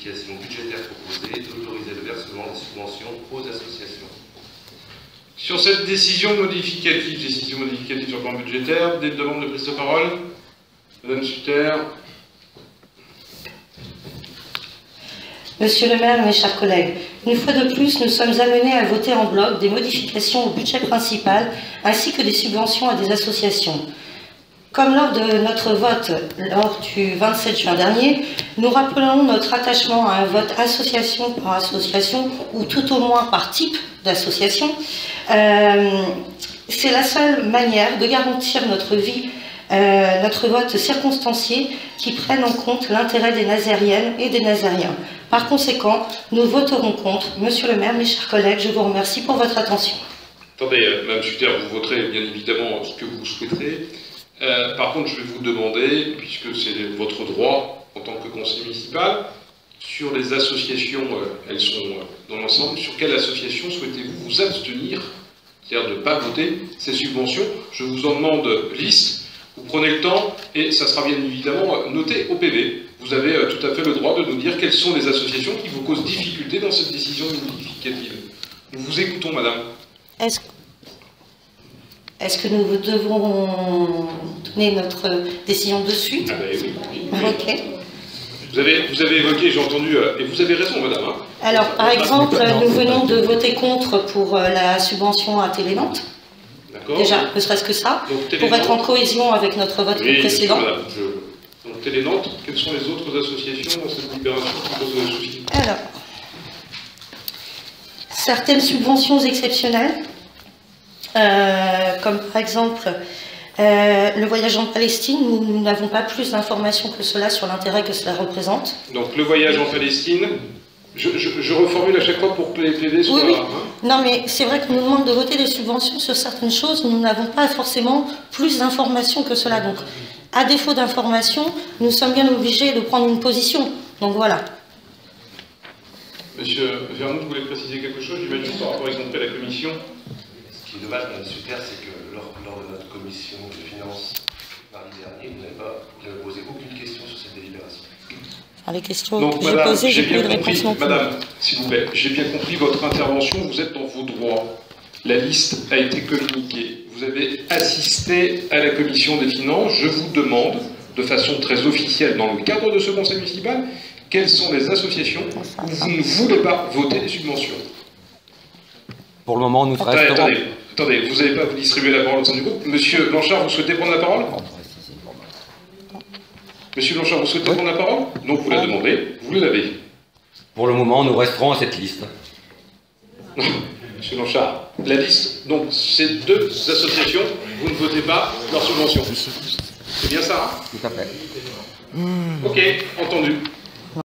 modifications budgétaires proposées et d'autoriser le versement des subventions aux associations. Sur cette décision modificative sur le plan budgétaire, des demandes de prise de parole. Madame Sutter. Monsieur le maire, mes chers collègues, une fois de plus, nous sommes amenés à voter en bloc des modifications au budget principal ainsi que des subventions à des associations. Comme lors de notre vote lors du 27 juin dernier, nous rappelons notre attachement à un vote association par association ou tout au moins par type d'association. C'est la seule manière de garantir notre vie, notre vote circonstancié qui prenne en compte l'intérêt des Nazériennes et des Nazériens. Par conséquent, nous voterons contre. Monsieur le maire, mes chers collègues, je vous remercie pour votre attention. Attendez, Madame Sutter, vous voterez bien évidemment ce que vous souhaiterez. Par contre, je vais vous demander, puisque c'est votre droit en tant que conseiller municipal, sur les associations, elles sont dans l'ensemble, sur quelle association souhaitez-vous vous abstenir, c'est-à-dire de ne pas voter ces subventions? Je vous en demande liste, vous prenez le temps et ça sera bien évidemment noté au PV. Vous avez tout à fait le droit de nous dire quelles sont les associations qui vous causent difficulté dans cette décision modificative. Nous vous écoutons, madame. Est-ce que nous devons donner notre décision de suite? Ah ben oui. Ok. Vous avez évoqué, j'ai entendu, et vous avez raison, madame. Hein. Alors, par exemple, nous venons de voter contre pour la subvention à Télénantes. D'accord. Déjà, ne serait-ce que ça, pour être en cohésion avec notre vote précédent. Madame, donc Télénantes, quelles sont les autres associations dans cette libération qui posent des soucis? Alors, certaines subventions exceptionnelles, comme par exemple le voyage en Palestine, nous n'avons pas plus d'informations que cela sur l'intérêt que cela représente. Donc le voyage en Palestine, je reformule à chaque fois pour que les PV soient oui. là. Hein. Non, mais c'est vrai qu'on nous demande de voter des subventions sur certaines choses, nous n'avons pas forcément plus d'informations que cela. Donc, à défaut d'informations, nous sommes bien obligés de prendre une position. Donc voilà. Monsieur Vernou, vous voulez préciser quelque chose, j'imagine, par rapport, exemple, à la commission? Ce qui est dommage, Mme Sutter, c'est que lors de notre commission de finances mardi dernier, vous n'avez posé aucune question sur cette délibération. Les questions donc, que j'ai posées, j'ai pas eu de réponse non plus. Madame, s'il vous plaît, j'ai bien compris votre intervention, vous êtes dans vos droits. La liste a été communiquée. Vous avez assisté à la commission des finances. Je vous demande, de façon très officielle, dans le cadre de ce conseil municipal, quelles sont les associations où vous ne voulez pas voter des subventions? Pour le moment, nous resterons... Attendez, vous n'allez pas vous distribuer la parole au sein du groupe. Monsieur Blanchard, vous souhaitez prendre la parole? Monsieur Blanchard, vous souhaitez prendre la parole? Donc vous la demandez, vous l'avez. Pour le moment, nous resterons à cette liste. Monsieur Blanchard, la liste, donc ces deux associations, vous ne votez pas leur subvention. C'est bien ça, hein? Tout à fait. Ok, entendu.